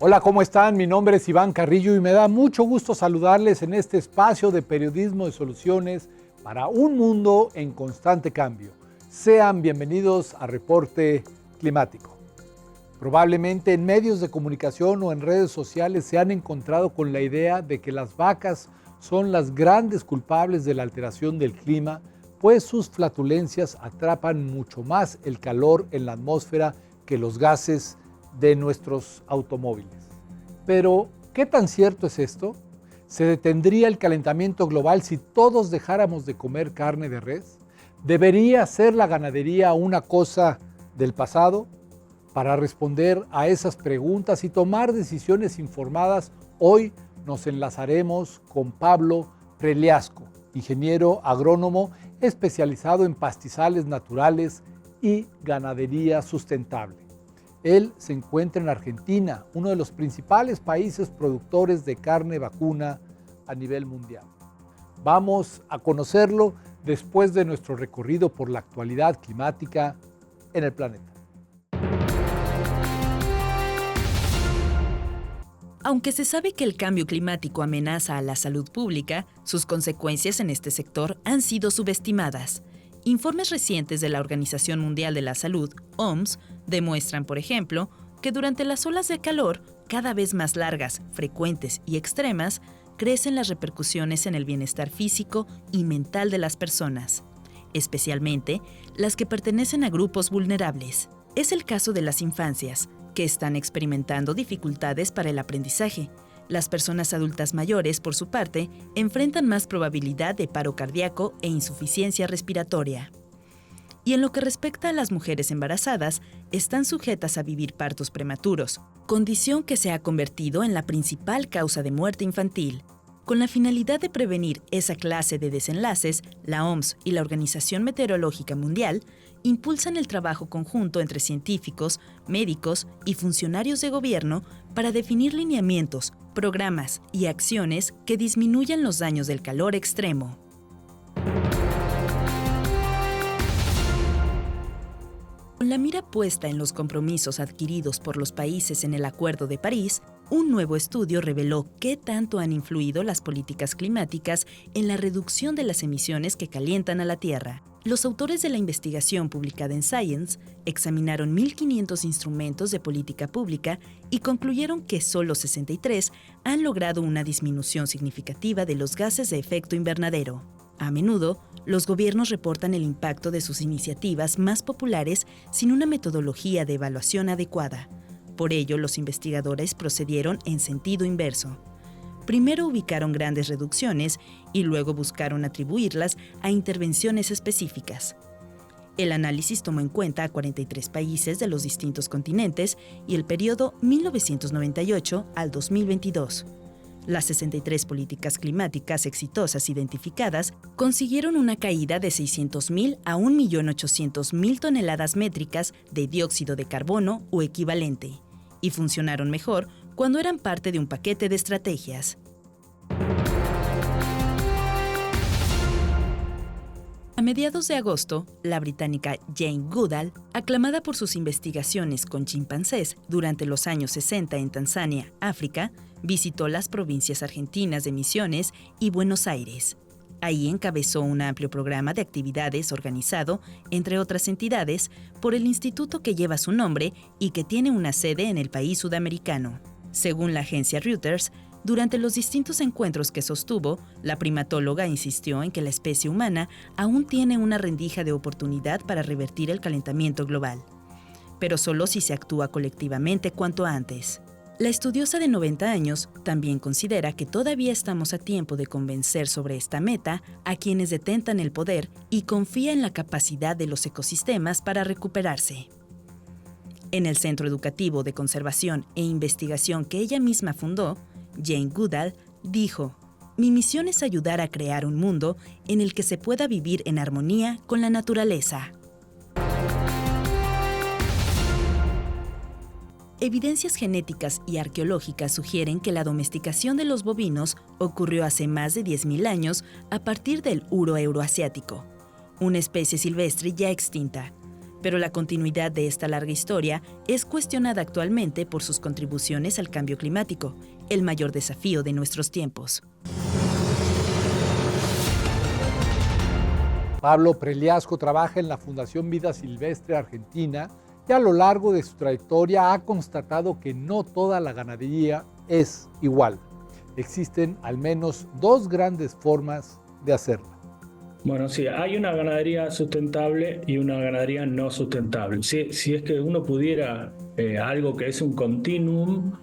Hola, ¿cómo están? Mi nombre es Iván Carrillo y me da mucho gusto saludarles en este espacio de periodismo de soluciones para un mundo en constante cambio. Sean bienvenidos a Reporte Climático. Probablemente en medios de comunicación o en redes sociales se han encontrado con la idea de que las vacas son las grandes culpables de la alteración del clima, pues sus flatulencias atrapan mucho más el calor en la atmósfera que los gases de nuestros automóviles. Pero, ¿qué tan cierto es esto? ¿Se detendría el calentamiento global si todos dejáramos de comer carne de res? ¿Debería ser la ganadería una cosa del pasado? Para responder a esas preguntas y tomar decisiones informadas, hoy nos enlazaremos con Pablo Preliasco, ingeniero agrónomo especializado en pastizales naturales y ganadería sustentable. Él se encuentra en Argentina, uno de los principales países productores de carne vacuna a nivel mundial. Vamos a conocerlo después de nuestro recorrido por la actualidad climática en el planeta. Aunque se sabe que el cambio climático amenaza a la salud pública, sus consecuencias en este sector han sido subestimadas. Informes recientes de la Organización Mundial de la Salud, OMS, demuestran, por ejemplo, que durante las olas de calor, cada vez más largas, frecuentes y extremas, crecen las repercusiones en el bienestar físico y mental de las personas, especialmente las que pertenecen a grupos vulnerables. Es el caso de las infancias, que están experimentando dificultades para el aprendizaje. Las personas adultas mayores, por su parte, enfrentan más probabilidad de paro cardíaco e insuficiencia respiratoria. Y en lo que respecta a las mujeres embarazadas, están sujetas a vivir partos prematuros, condición que se ha convertido en la principal causa de muerte infantil. Con la finalidad de prevenir esa clase de desenlaces, la OMS y la Organización Meteorológica Mundial impulsan el trabajo conjunto entre científicos, médicos y funcionarios de gobierno para definir lineamientos, programas y acciones que disminuyan los daños del calor extremo. Con la mira puesta en los compromisos adquiridos por los países en el Acuerdo de París, un nuevo estudio reveló qué tanto han influido las políticas climáticas en la reducción de las emisiones que calientan a la Tierra. Los autores de la investigación publicada en Science examinaron 1.500 instrumentos de política pública y concluyeron que solo 63 han logrado una disminución significativa de los gases de efecto invernadero. A menudo, los gobiernos reportan el impacto de sus iniciativas más populares sin una metodología de evaluación adecuada. Por ello, los investigadores procedieron en sentido inverso. Primero ubicaron grandes reducciones y luego buscaron atribuirlas a intervenciones específicas. El análisis tomó en cuenta a 43 países de los distintos continentes y el periodo 1998 al 2022. Las 63 políticas climáticas exitosas identificadas consiguieron una caída de 600.000 a 1.800.000 toneladas métricas de dióxido de carbono o equivalente, y funcionaron mejor cuando eran parte de un paquete de estrategias. A mediados de agosto, la británica Jane Goodall, aclamada por sus investigaciones con chimpancés durante los años 60 en Tanzania, África, visitó las provincias argentinas de Misiones y Buenos Aires. Ahí encabezó un amplio programa de actividades organizado, entre otras entidades, por el instituto que lleva su nombre y que tiene una sede en el país sudamericano. Según la agencia Reuters, durante los distintos encuentros que sostuvo, la primatóloga insistió en que la especie humana aún tiene una rendija de oportunidad para revertir el calentamiento global, pero solo si se actúa colectivamente cuanto antes. La estudiosa de 90 años también considera que todavía estamos a tiempo de convencer sobre esta meta a quienes detentan el poder y confía en la capacidad de los ecosistemas para recuperarse. En el Centro Educativo de Conservación e Investigación que ella misma fundó, Jane Goodall dijo: "Mi misión es ayudar a crear un mundo en el que se pueda vivir en armonía con la naturaleza". Evidencias genéticas y arqueológicas sugieren que la domesticación de los bovinos ocurrió hace más de 10.000 años a partir del uro euroasiático, una especie silvestre ya extinta. Pero la continuidad de esta larga historia es cuestionada actualmente por sus contribuciones al cambio climático, el mayor desafío de nuestros tiempos. Pablo Preliasco trabaja en la Fundación Vida Silvestre Argentina y a lo largo de su trayectoria ha constatado que no toda la ganadería es igual. Existen al menos dos grandes formas de hacerla. Bueno, sí, hay una ganadería sustentable y una ganadería no sustentable. Si es que uno pudiera algo que es un continuum,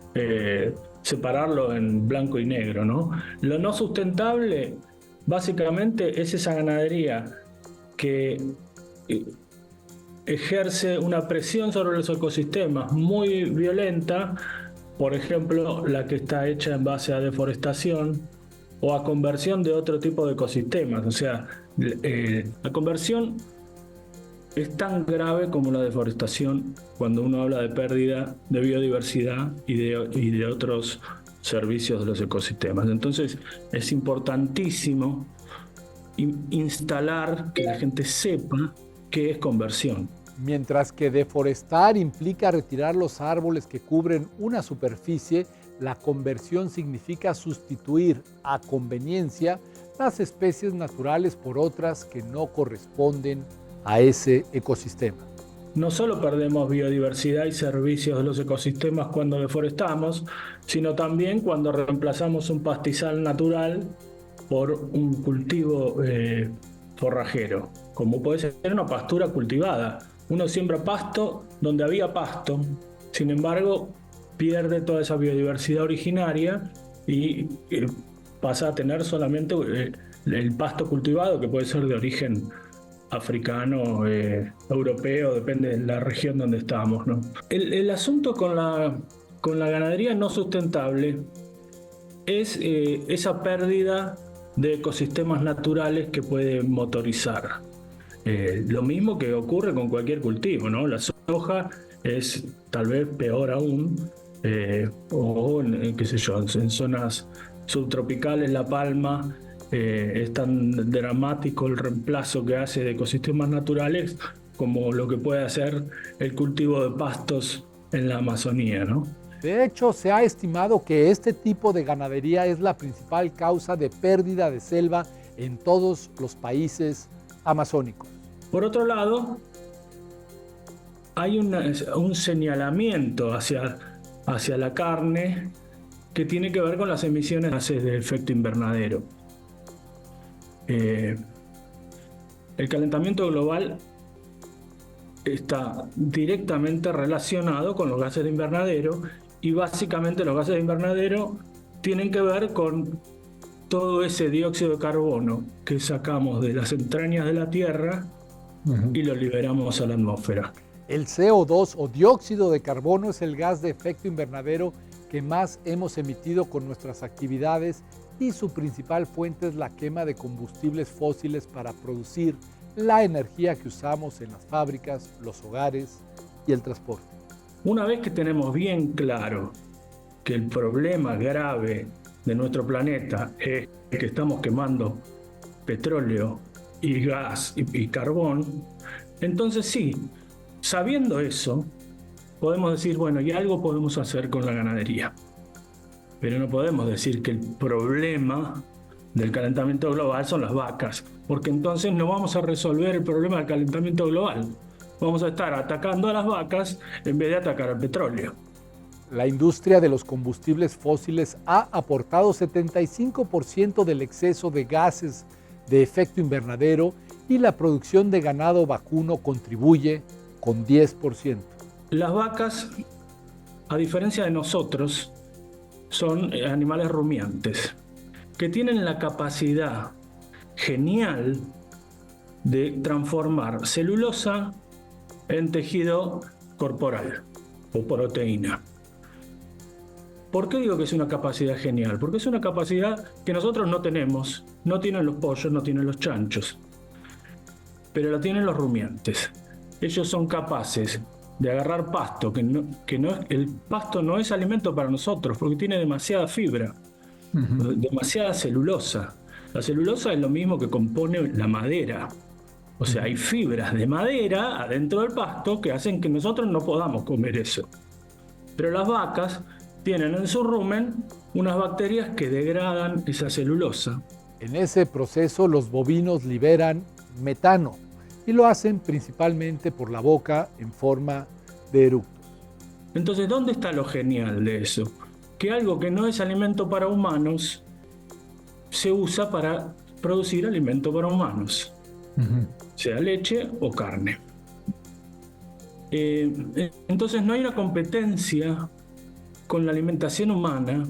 separarlo en blanco y negro, ¿no? Lo no sustentable básicamente es esa ganadería que ejerce una presión sobre los ecosistemas muy violenta, por ejemplo, la que está hecha en base a deforestación o a conversión de otro tipo de ecosistemas. O sea, la conversión es tan grave como la deforestación cuando uno habla de pérdida de biodiversidad y de otros servicios de los ecosistemas. Entonces, es importantísimo instalar que la gente sepa qué es conversión. Mientras que deforestar implica retirar los árboles que cubren una superficie, la conversión significa sustituir a conveniencia las especies naturales por otras que no corresponden a ese ecosistema. No solo perdemos biodiversidad y servicios de los ecosistemas cuando deforestamos, sino también cuando reemplazamos un pastizal natural por un cultivo forrajero, como puede ser una pastura cultivada. Uno siembra pasto donde había pasto, sin embargo, pierde toda esa biodiversidad originaria y pasa a tener solamente el pasto cultivado, que puede ser de origen africano, europeo, depende de la región donde estamos, ¿no? El asunto con la ganadería no sustentable es esa pérdida de ecosistemas naturales que puede motorizar. Lo mismo que ocurre con cualquier cultivo, ¿no? La soja es tal vez peor aún, o qué sé yo, en zonas subtropicales, la palma, es tan dramático el reemplazo que hace de ecosistemas naturales como lo que puede hacer el cultivo de pastos en la Amazonía, ¿no? De hecho, se ha estimado que este tipo de ganadería es la principal causa de pérdida de selva en todos los países amazónicos. Por otro lado, hay un señalamiento hacia la carne que tiene que ver con las emisiones de gases de efecto invernadero. El calentamiento global está directamente relacionado con los gases de invernadero y básicamente los gases de invernadero tienen que ver con todo ese dióxido de carbono que sacamos de las entrañas de la Tierra y lo liberamos a la atmósfera. El CO2 o dióxido de carbono es el gas de efecto invernadero que más hemos emitido con nuestras actividades y su principal fuente es la quema de combustibles fósiles para producir la energía que usamos en las fábricas, los hogares y el transporte. Una vez que tenemos bien claro que el problema grave de nuestro planeta es que estamos quemando petróleo y gas y carbón, entonces sí, sabiendo eso, podemos decir, bueno, y algo podemos hacer con la ganadería. Pero no podemos decir que el problema del calentamiento global son las vacas, porque entonces no vamos a resolver el problema del calentamiento global. Vamos a estar atacando a las vacas en vez de atacar al petróleo. La industria de los combustibles fósiles ha aportado 75% del exceso de gases de efecto invernadero y la producción de ganado vacuno contribuye con 10%. Las vacas, a diferencia de nosotros, son animales rumiantes que tienen la capacidad genial de transformar celulosa en tejido corporal o proteína. ¿Por qué digo que es una capacidad genial? Porque es una capacidad que nosotros no tenemos, no tienen los pollos, no tienen los chanchos, pero la tienen los rumiantes. Ellos son capaces de agarrar pasto, el pasto no es alimento para nosotros porque tiene demasiada fibra, demasiada celulosa. La celulosa es lo mismo que compone la madera. O sea, hay fibras de madera adentro del pasto que hacen que nosotros no podamos comer eso. Pero las vacas tienen en su rumen unas bacterias que degradan esa celulosa. En ese proceso los bovinos liberan metano y lo hacen principalmente por la boca en forma de eructos. Entonces, ¿dónde está lo genial de eso? Que algo que no es alimento para humanos se usa para producir alimento para humanos, sea leche o carne. Entonces no hay una competencia con la alimentación humana.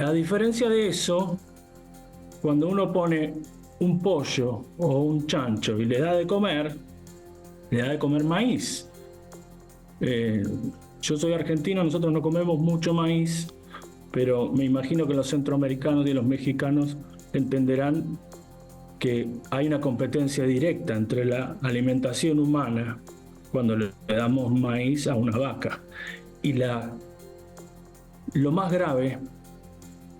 A diferencia de eso, cuando uno pone un pollo o un chancho y le da de comer maíz. Yo soy argentino, nosotros no comemos mucho maíz, pero me imagino que los centroamericanos y los mexicanos entenderán que hay una competencia directa entre la alimentación humana cuando le damos maíz a una vaca. Y lo más grave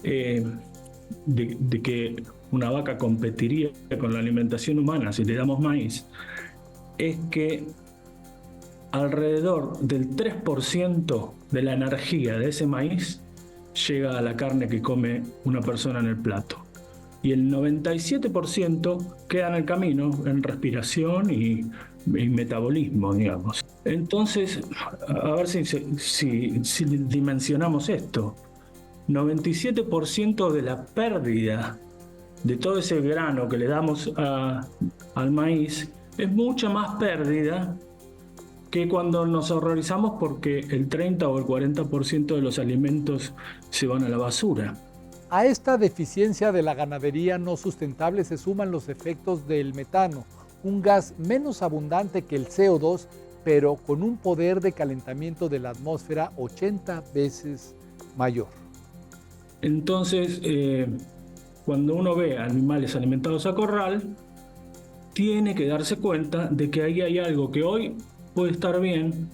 de que una vaca competiría con la alimentación humana si le damos maíz es que alrededor del 3% de la energía de ese maíz llega a la carne que come una persona en el plato. Y el 97% queda en el camino, en respiración y metabolismo, digamos. Entonces, a ver si dimensionamos esto. 97% de la pérdida de todo ese grano que le damos al maíz es mucha más pérdida que cuando nos horrorizamos porque el 30 o el 40% de los alimentos se van a la basura. A esta deficiencia de la ganadería no sustentable se suman los efectos del metano, un gas menos abundante que el CO2, pero con un poder de calentamiento de la atmósfera 80 veces mayor. Entonces, cuando uno ve animales alimentados a corral, tiene que darse cuenta de que ahí hay algo que hoy puede estar bien,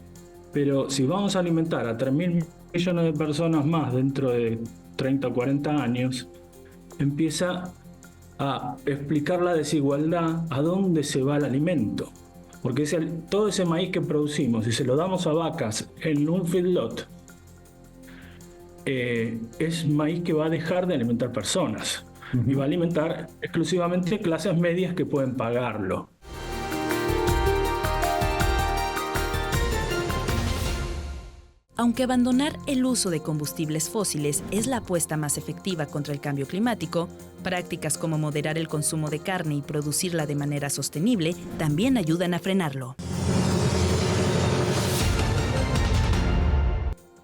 pero si vamos a alimentar a 3.000 millones de personas más dentro de 30 o 40 años, empieza a explicar la desigualdad a dónde se va el alimento. Porque todo ese maíz que producimos, si se lo damos a vacas en un feedlot, es maíz que va a dejar de alimentar personas y va a alimentar exclusivamente clases medias que pueden pagarlo. Aunque abandonar el uso de combustibles fósiles es la apuesta más efectiva contra el cambio climático, prácticas como moderar el consumo de carne y producirla de manera sostenible también ayudan a frenarlo.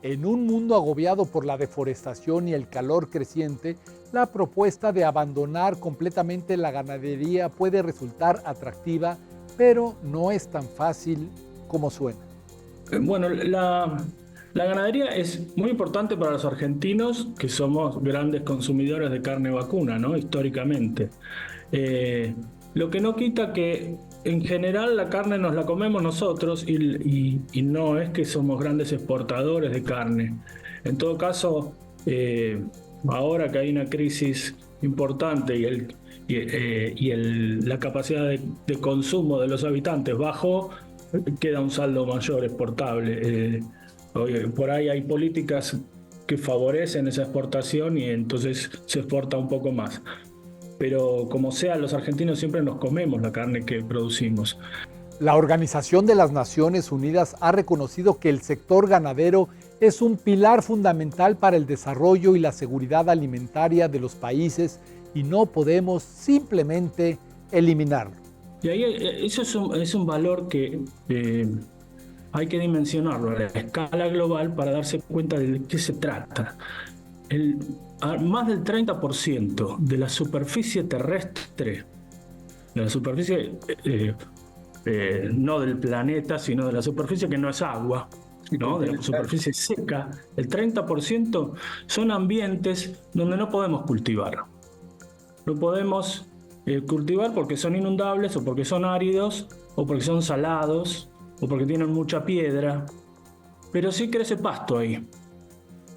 En un mundo agobiado por la deforestación y el calor creciente, la propuesta de abandonar completamente la ganadería puede resultar atractiva, pero no es tan fácil como suena. Bueno, la ganadería es muy importante para los argentinos, que somos grandes consumidores de carne vacuna, ¿no? Históricamente. Lo que no quita que en general la carne nos la comemos nosotros y no es que somos grandes exportadores de carne. En todo caso, ahora que hay una crisis importante y la capacidad de consumo de los habitantes bajó, queda un saldo mayor exportable. Por ahí hay políticas que favorecen esa exportación y entonces se exporta un poco más. Pero como sea, los argentinos siempre nos comemos la carne que producimos. La Organización de las Naciones Unidas ha reconocido que el sector ganadero es un pilar fundamental para el desarrollo y la seguridad alimentaria de los países y no podemos simplemente eliminarlo. Y ahí eso es un valor que hay que dimensionarlo a la escala global para darse cuenta de qué se trata. Más del 30% de la superficie terrestre, de la superficie no del planeta, sino de la superficie que no es agua, ¿no? De la superficie seca, el 30% son ambientes donde no podemos cultivar. No podemos cultivar porque son inundables o porque son áridos o porque son salados o porque tienen mucha piedra, pero sí crece pasto ahí.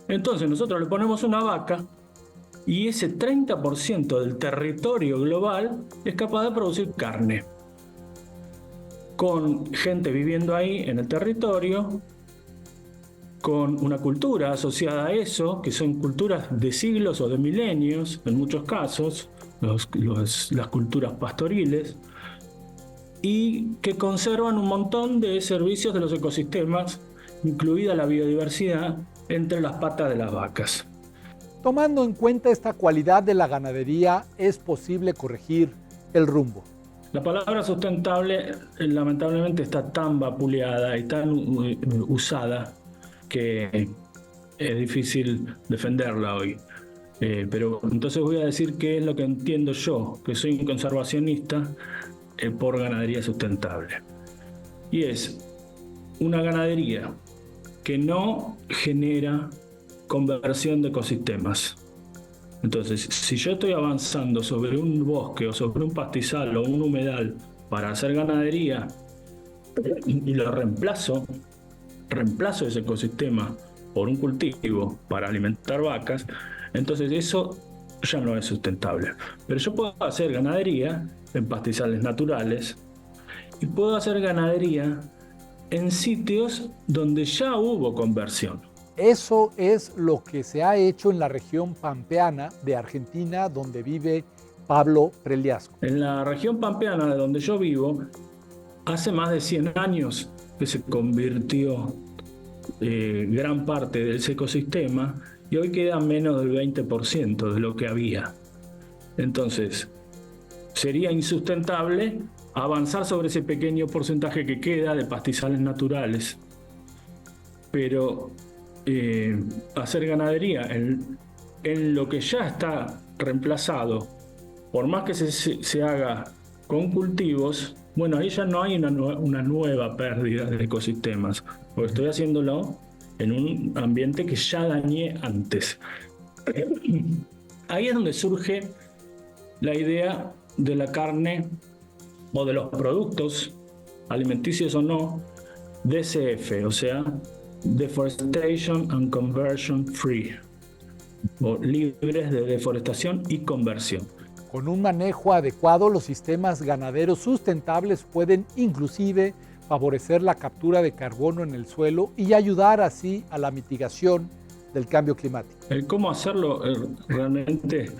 Entonces nosotros le ponemos una vaca y ese 30% del territorio global es capaz de producir carne. con gente viviendo ahí en el territorio, con una cultura asociada a eso, que son culturas de siglos o de milenios, en muchos casos, las culturas pastoriles, y que conservan un montón de servicios de los ecosistemas, incluida la biodiversidad, entre las patas de las vacas. Tomando en cuenta esta cualidad de la ganadería, ¿es posible corregir el rumbo? La palabra sustentable lamentablemente está tan vapuleada y tan usada que es difícil defenderla hoy. Pero entonces voy a decir qué es lo que entiendo yo, que soy un conservacionista por ganadería sustentable. Y es una ganadería que no genera conversión de ecosistemas. Entonces, si yo estoy avanzando sobre un bosque o sobre un pastizal o un humedal para hacer ganadería y lo reemplazo ese ecosistema por un cultivo para alimentar vacas, entonces eso ya no es sustentable. Pero yo puedo hacer ganadería en pastizales naturales y puedo hacer ganadería en sitios donde ya hubo conversión. Eso es lo que se ha hecho en la región pampeana de Argentina, donde vive Pablo Preliasco. En la región pampeana de donde yo vivo, hace más de 100 años que se convirtió gran parte de ese ecosistema y hoy queda menos del 20% de lo que había. Entonces, sería insustentable avanzar sobre ese pequeño porcentaje que queda de pastizales naturales. Pero hacer ganadería en lo que ya está reemplazado, por más que se haga con cultivos, bueno, ahí ya no hay una nueva pérdida de ecosistemas, porque estoy haciéndolo en un ambiente que ya dañé antes. Ahí es donde surge la idea de la carne o de los productos, alimenticios o no, DCF, o sea, Deforestation and Conversion Free, o libres de deforestación y conversión. Con un manejo adecuado, los sistemas ganaderos sustentables pueden inclusive favorecer la captura de carbono en el suelo y ayudar así a la mitigación del cambio climático. El cómo hacerlo realmente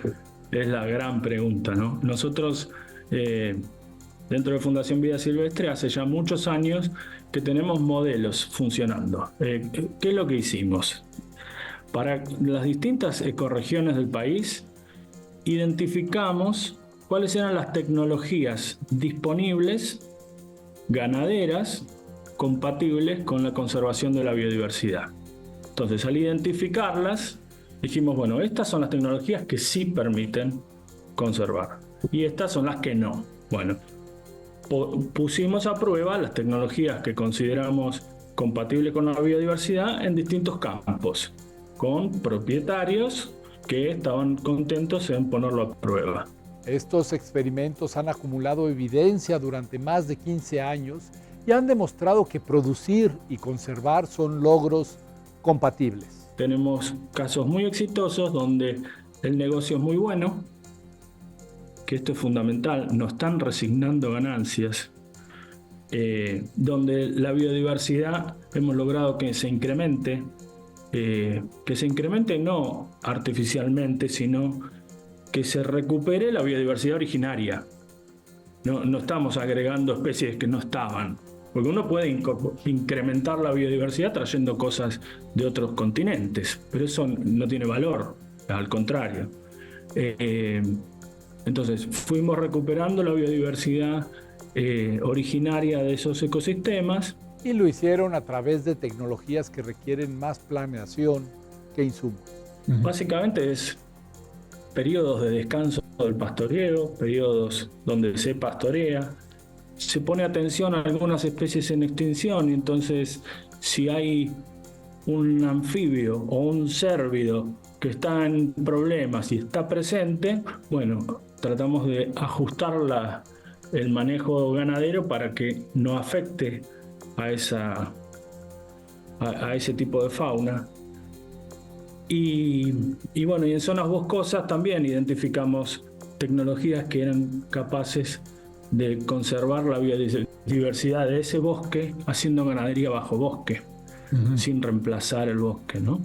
es la gran pregunta, ¿no? Nosotros, dentro de Fundación Vida Silvestre, hace ya muchos años que tenemos modelos funcionando. ¿Qué es lo que hicimos? Para las distintas ecorregiones del país, identificamos cuáles eran las tecnologías disponibles, ganaderas, compatibles con la conservación de la biodiversidad. Entonces, al identificarlas, dijimos, bueno, estas son las tecnologías que sí permiten conservar y estas son las que no. Bueno, pusimos a prueba las tecnologías que consideramos compatibles con la biodiversidad en distintos campos, con propietarios que estaban contentos en ponerlo a prueba. Estos experimentos han acumulado evidencia durante más de 15 años y han demostrado que producir y conservar son logros compatibles. Tenemos casos muy exitosos donde el negocio es muy bueno, que esto es fundamental, no están resignando ganancias, donde la biodiversidad hemos logrado que se incremente no artificialmente, sino que se recupere la biodiversidad originaria. No estamos agregando especies que no estaban, porque uno puede incrementar la biodiversidad trayendo cosas de otros continentes, pero eso no tiene valor, al contrario. Entonces fuimos recuperando la biodiversidad originaria de esos ecosistemas. Y lo hicieron a través de tecnologías que requieren más planeación que insumos. Básicamente es periodos de descanso del pastoreo, periodos donde se pastorea, se pone atención a algunas especies en extinción y entonces si hay un anfibio o un cérvido que está en problemas y está presente, bueno, tratamos de ajustar el manejo ganadero para que no afecte a ese tipo de fauna. Y bueno, y en zonas boscosas también identificamos tecnologías que eran capaces de conservar la biodiversidad de ese bosque haciendo ganadería bajo bosque, sin reemplazar el bosque, ¿no?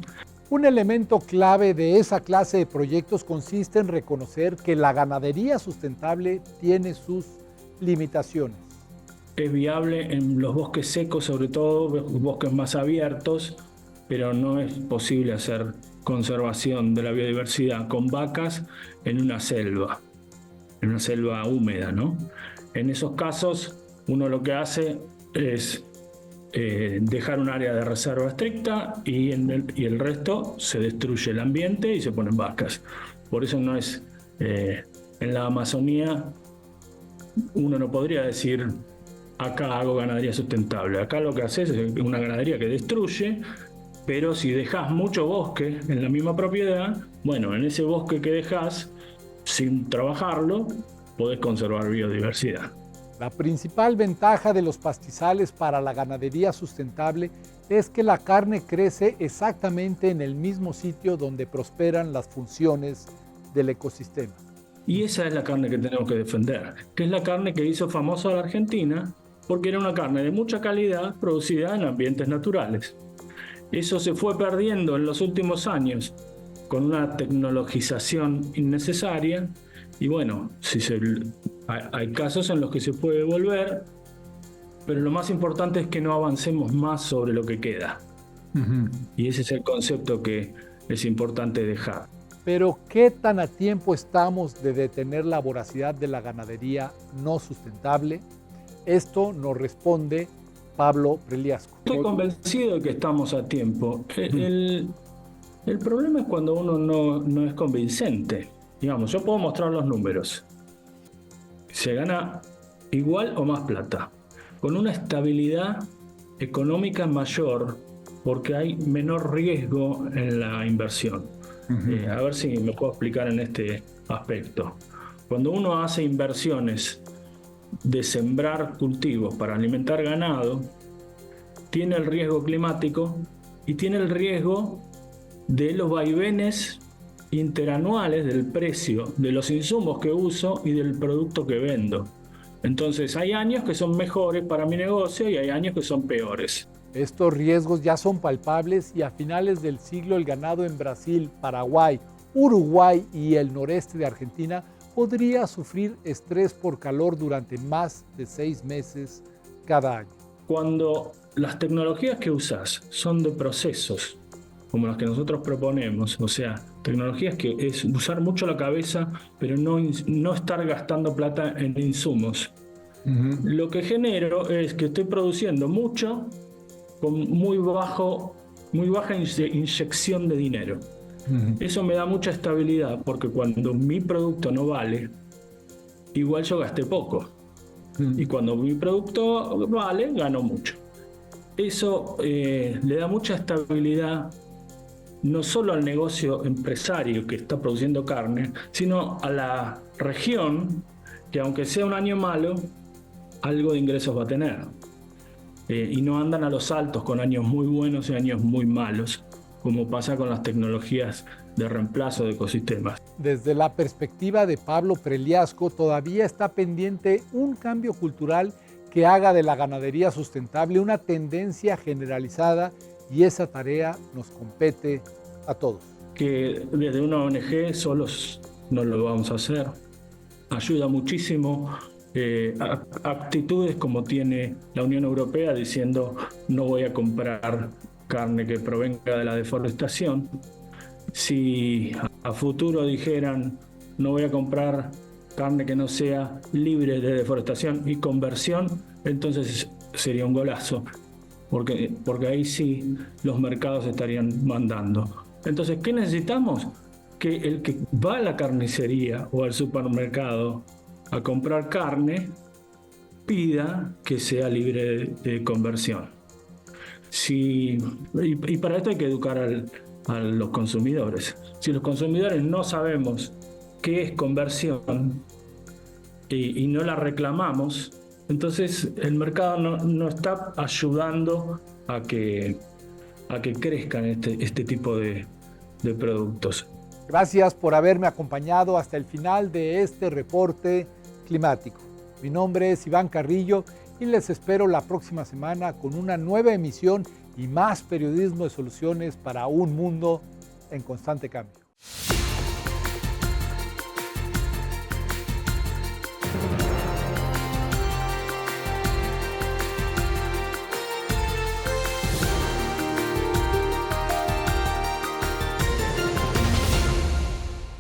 Un elemento clave de esa clase de proyectos consiste en reconocer que la ganadería sustentable tiene sus limitaciones. Es viable en los bosques secos, sobre todo bosques más abiertos, pero no es posible hacer conservación de la biodiversidad con vacas en una selva húmeda, ¿no? En esos casos, uno lo que hace es dejar un área de reserva estricta y el resto se destruye el ambiente y se ponen vacas. Por eso no es... en la Amazonía uno no podría decir acá hago ganadería sustentable. Acá lo que haces es una ganadería que destruye, pero si dejas mucho bosque en la misma propiedad, bueno, en ese bosque que dejas sin trabajarlo, podés conservar biodiversidad. La principal ventaja de los pastizales para la ganadería sustentable es que la carne crece exactamente en el mismo sitio donde prosperan las funciones del ecosistema. Y esa es la carne que tenemos que defender, que es la carne que hizo famosa a la Argentina, porque era una carne de mucha calidad producida en ambientes naturales. Eso se fue perdiendo en los últimos años con una tecnologización innecesaria y bueno, hay casos en los que se puede volver, pero lo más importante es que no avancemos más sobre lo que queda. Y ese es el concepto que es importante dejar. Pero, ¿qué tan a tiempo estamos de detener la voracidad de la ganadería no sustentable? Esto nos responde Pablo Preliasco. Estoy convencido de que estamos a tiempo. El problema es cuando uno no es convincente. Digamos, yo puedo mostrar los números. Se gana igual o más plata, con una estabilidad económica mayor, porque hay menor riesgo en la inversión. A ver si me puedo explicar en este aspecto. Cuando uno hace inversiones de sembrar cultivos para alimentar ganado, tiene el riesgo climático y tiene el riesgo de los vaivenes interanuales del precio de los insumos que uso y del producto que vendo. Entonces hay años que son mejores para mi negocio y hay años que son peores. Estos riesgos ya son palpables y a finales del siglo el ganado en Brasil, Paraguay, Uruguay y el noreste de Argentina podría sufrir estrés por calor durante más de 6 meses cada año. Cuando las tecnologías que usas son de procesos, como las que nosotros proponemos, o sea, tecnologías que es usar mucho la cabeza, pero no estar gastando plata en insumos. Lo que genero es que estoy produciendo mucho con muy baja inyección de dinero. Eso me da mucha estabilidad porque cuando mi producto no vale, igual yo gasté poco. Y cuando mi producto vale, gano mucho. Eso le da mucha estabilidad no solo al negocio empresario que está produciendo carne, sino a la región que aunque sea un año malo, algo de ingresos va a tener. Y no andan a los saltos con años muy buenos y años muy malos, como pasa con las tecnologías de reemplazo de ecosistemas. Desde la perspectiva de Pablo Preliasco, todavía está pendiente un cambio cultural que haga de la ganadería sustentable una tendencia generalizada y esa tarea nos compete a todos. Que desde una ONG solos no lo vamos a hacer. Ayuda muchísimo actitudes como tiene la Unión Europea diciendo no voy a comprar carne que provenga de la deforestación. Si a futuro dijeran no voy a comprar carne que no sea libre de deforestación y conversión, entonces sería un golazo, porque ahí sí los mercados estarían mandando. Entonces, ¿qué necesitamos? Que el que va a la carnicería o al supermercado a comprar carne pida que sea libre de conversión. Y para esto hay que educar a los consumidores. Si los consumidores no sabemos qué es conversión y no la reclamamos, entonces el mercado no está ayudando a que crezcan este tipo de productos. Gracias por haberme acompañado hasta el final de este reporte climático. Mi nombre es Iván Carrillo y les espero la próxima semana con una nueva emisión y más periodismo de soluciones para un mundo en constante cambio.